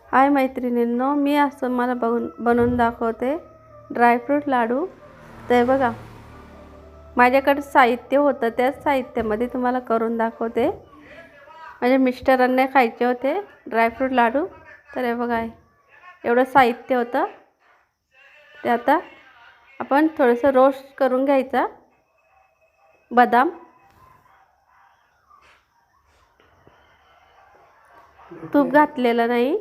हाय मैत्रिणींनो, मी असं मला बनवून दाखवते ड्रायफ्रूट लाडू। ते बघा, माझ्याकडे साहित्य होतं, त्याच साहित्यामध्ये तुम्हाला करून दाखवते। माझ्या मिस्टरांना खायचे होते ड्रायफ्रूट लाडू, तर हे बघा एवढं साहित्य होतं। ते आता आपण थोडंसं रोस्ट करून घ्यायचा बदाम। तूप घातलेलं नाही।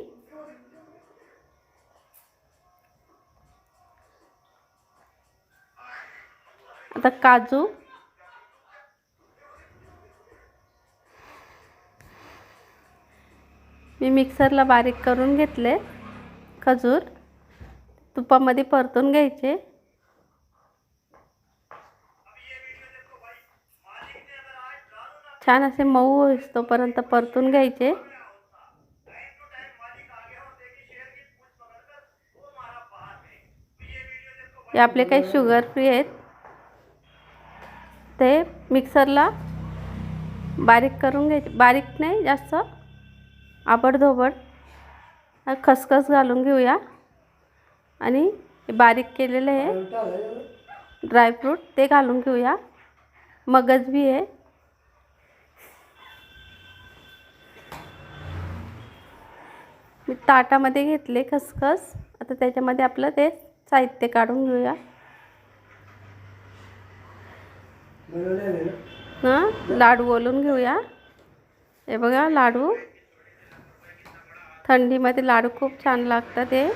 आता काजू, मी मिक्सरला बारीक करून घेतले। खजूर तुपामध्ये परतून घ्यायचे। छान असे मऊ होईस्तोपर्यंत परतून घ्यायचे। हे आपले काही शुगर फ्री आहेत, ते मिक्सरला बारीक करून घ्यायचे। बारीक नाही, जास्त आबडधोबड। खसखस घालून घेऊया आणि बारीक केलेले आहे ड्रायफ्रूट ते घालून घेऊया। मगज भी आहे। मी ताटामध्ये घेतले खसखस। आता त्याच्यामध्ये आपलं ते साहित्य काढून घेऊया। लाडू वळून घेऊया। हे बघा, लाडू थंडीमध्ये लाडू खूप छान लागतात। ते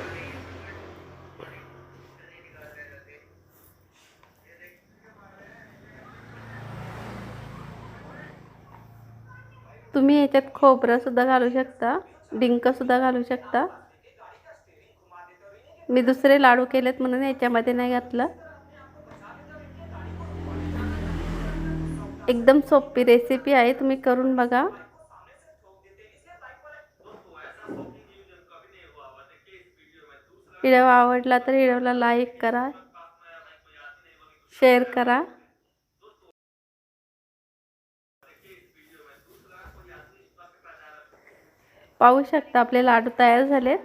तुम्ही याच्यात खोबरं सुद्धा घालू शकता, डिंक सुद्धा घालू शकता। मी दुसरे लाडू केलेत म्हणून याच्यामध्ये नाही घातलं। एकदम सोपी रेसिपी आहे, तुम्ही करून बघा। व्हिडिओ आवडला तर व्हिडिओला लाईक करा, शेअर करा। पाहू शकता आपले लाडू तयार झालेत।